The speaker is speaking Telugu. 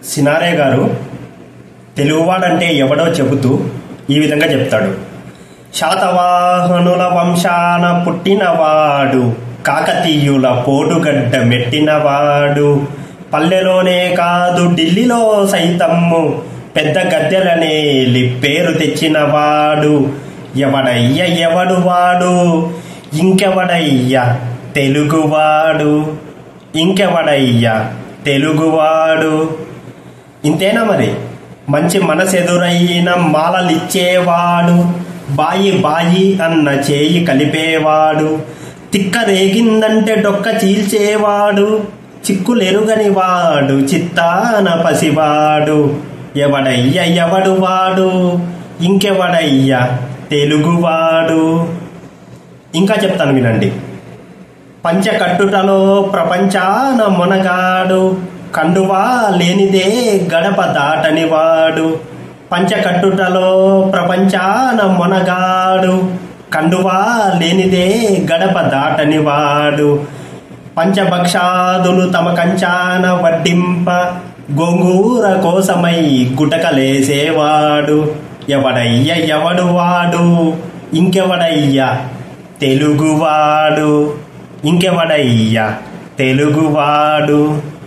సినారే గారు తెలుగువాడంటే ఎవడో చెబుతూ ఈ విధంగా చెప్తాడు. శాతవాహనుల వంశాన పుట్టినవాడు, కాకతీయుల పోటుగడ్డ మెట్టినవాడు, పల్లెలోనే కాదు ఢిల్లీలో సైతమ్ము పెద్ద గద్దెలనేలి పేరు తెచ్చినవాడు. ఎవడయ్య ఎవడు వాడు, ఇంకెవడయ్య తెలుగువాడు, ఇంకెవడయ్యా తెలుగువాడు. ఇంతేనా మరి? మంచి మనసెదురైన మాలలిచ్చేవాడు, బాయి బాయి అన్న చేయి కలిపేవాడు, తిక్క రేగిందంటే డొక్క చీల్చేవాడు, చిక్కులెరుగని వాడు చిత్తాన పసివాడు. ఎవడయ్య ఎవడు వాడు, ఇంకెవడయ్యా తెలుగువాడు. ఇంకా చెప్తాను వినండి. పంచకట్టుటలో ప్రపంచాన మొనగాడు, కండువా లేనిదే గడప దాటనివాడు. పంచకట్టుటలో ప్రపంచాన మొనగాడు, కండువా లేనిదే గడప దాటనివాడు. పంచభక్షాదులు తమ కంచాన వడ్డింప, గోంగూర కోసమై గుటకలేసేవాడు. ఎవడయ్య ఎవడు వాడు, ఇంకెవడయ్యా తెలుగువాడు, ఇంకెవడయ్యా తెలుగువాడు.